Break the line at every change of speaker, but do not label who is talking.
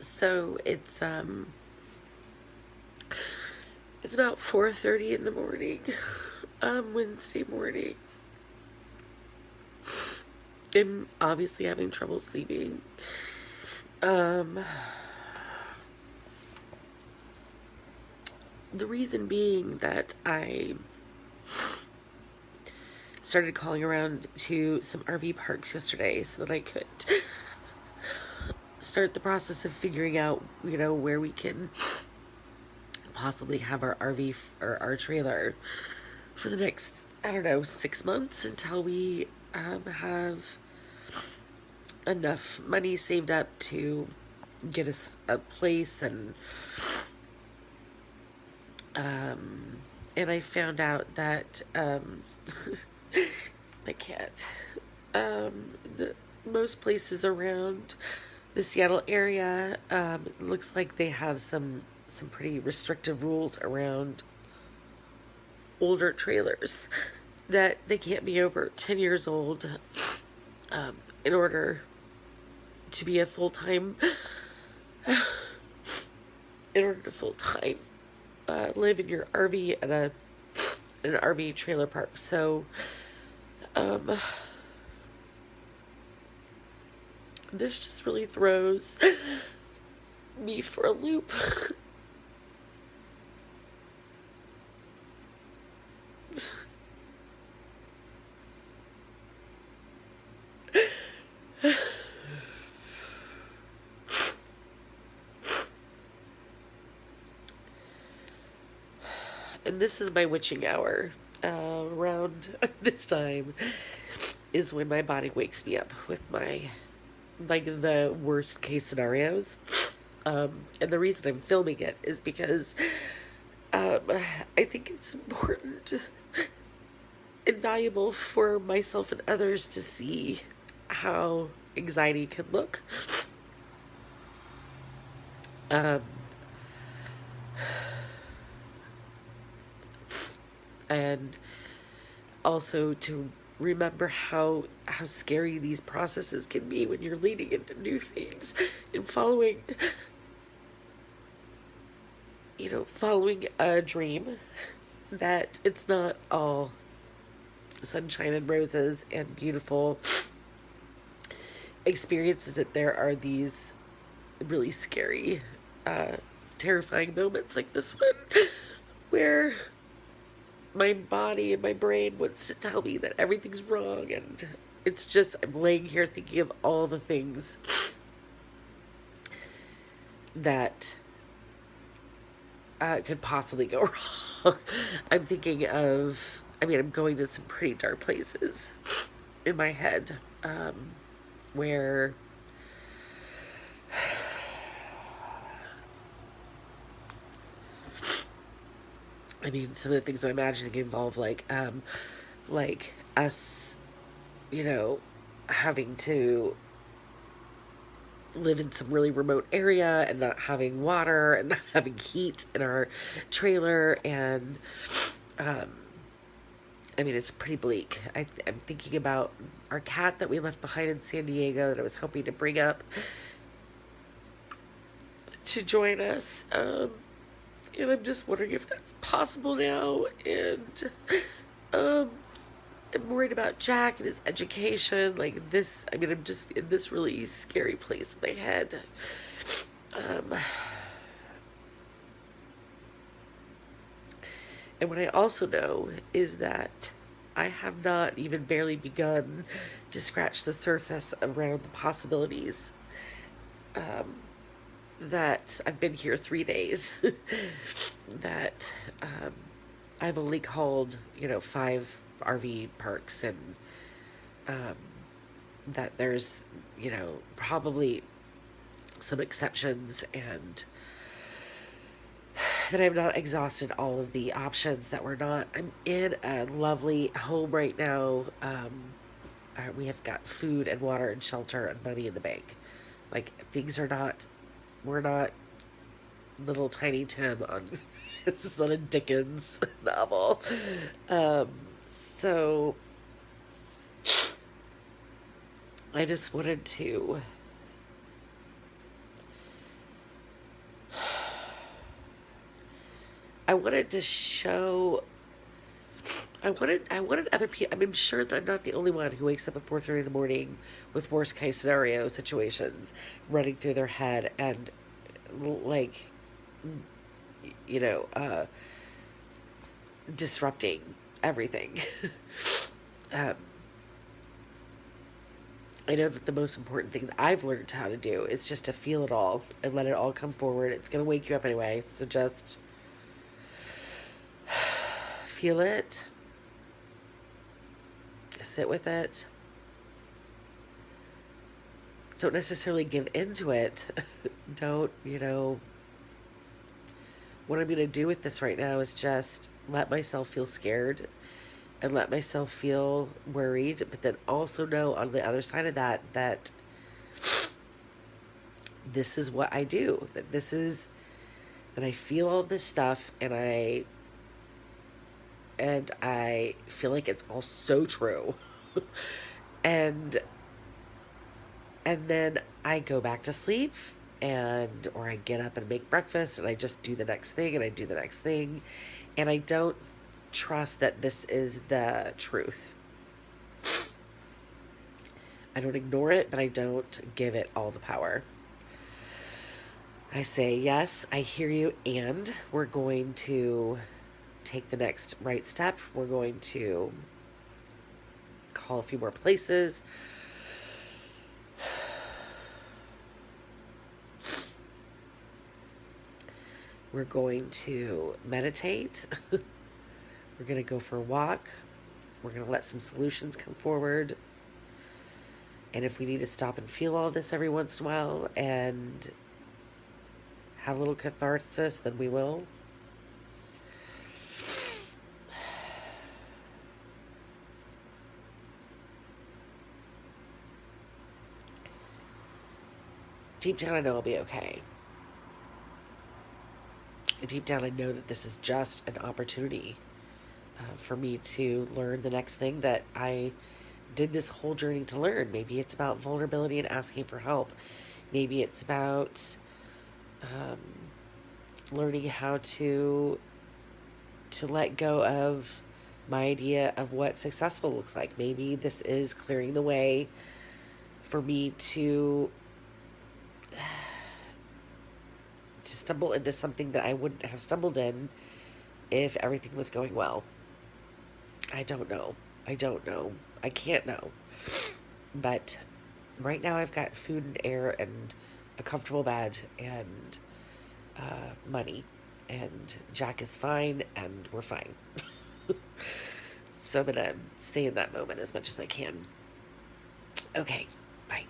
So it's about 4:30 in the morning, Wednesday morning. I'm obviously having trouble sleeping. Um, the reason being that I started calling around to some RV parks yesterday so that I could start the process of figuring out, where we can possibly have our RV or our trailer for the next, I don't know, 6 months until we have enough money saved up to get us a place. And I found out that my cat, the most places around the Seattle area, it looks like they have some pretty restrictive rules around older trailers, that they can't be over 10 years old in order to be a full-time in order to full-time live in your RV at an RV trailer park. So um, this just really throws me for a loop. And this is my witching hour. Around this time is when my body wakes me up with my, like, the worst case scenarios. And the reason I'm filming it is because um, I think it's important and valuable for myself and others to see how anxiety can look. Um, and also to remember how scary these processes can be when you're leading into new things and following a dream, that it's not all sunshine and roses and beautiful experiences, that there are these really scary, uh, terrifying moments like this one, where my body and my brain wants to tell me that everything's wrong, and it's just, I'm laying here thinking of all the things that could possibly go wrong. I'm thinking of, I'm going to some pretty dark places in my head, where some of the things I'm imagining involve like us, having to live in some really remote area and not having water and not having heat in our trailer. And um, it's pretty bleak. I'm thinking about our cat that we left behind in San Diego, that I was hoping to bring up to join us. And I'm just wondering if that's possible now. And um, I'm worried about Jack and his education. Like this, I'm just in this really scary place in my head. Um, and what I also know is that I have not even barely begun to scratch the surface around the possibilities, um, that I've been here 3 days, that I've only called, 5 RV parks, and um, that there's, probably some exceptions, and that I've not exhausted all of the options, that we're not. I'm in a lovely home right now. We have got food and water and shelter and money in the bank. Like, things are not, we're not little tiny Tim on, this is not a Dickens novel. Um, so I just wanted to I wanted to show. I wanted other people. I'm sure that I'm not the only one who wakes up at 4:30 in the morning with worst case scenario situations running through their head and like you know uh, disrupting everything. um, I know that the most important thing that I've learned how to do is just to feel it all and let it all come forward. It's gonna wake you up anyway, so just feel it, sit with it. Don't necessarily give into it. Don't, what I'm going to do with this right now is just let myself feel scared and let myself feel worried, but then also know on the other side of that that this is what I do. That I feel all this stuff and I feel like it's all so true. and and then I go back to sleep and or I get up and make breakfast and I just do the next thing and I do the next thing and I don't trust that this is the truth. I don't ignore it, but I don't give it all the power. I say, yes, I hear you, and we're going to take the next right step. We're going to call a few more places. We're going to meditate. We're going to go for a walk. We're going to let some solutions come forward. And if we need to stop and feel all this every once in a while and have a little catharsis, then we will. Deep down, I know I'll be okay. And deep down, I know that this is just an opportunity for me to learn the next thing that I did this whole journey to learn. Maybe it's about vulnerability and asking for help. Maybe it's about um, learning how to let go of my idea of what successful looks like. Maybe this is clearing the way for me to stumble into something that I wouldn't have stumbled in if everything was going well. I don't know. I don't know. I can't know. But right now I've got food and air and a comfortable bed and money. And Jack is fine and we're fine. So I'm going to stay in that moment as much as I can. Okay, bye.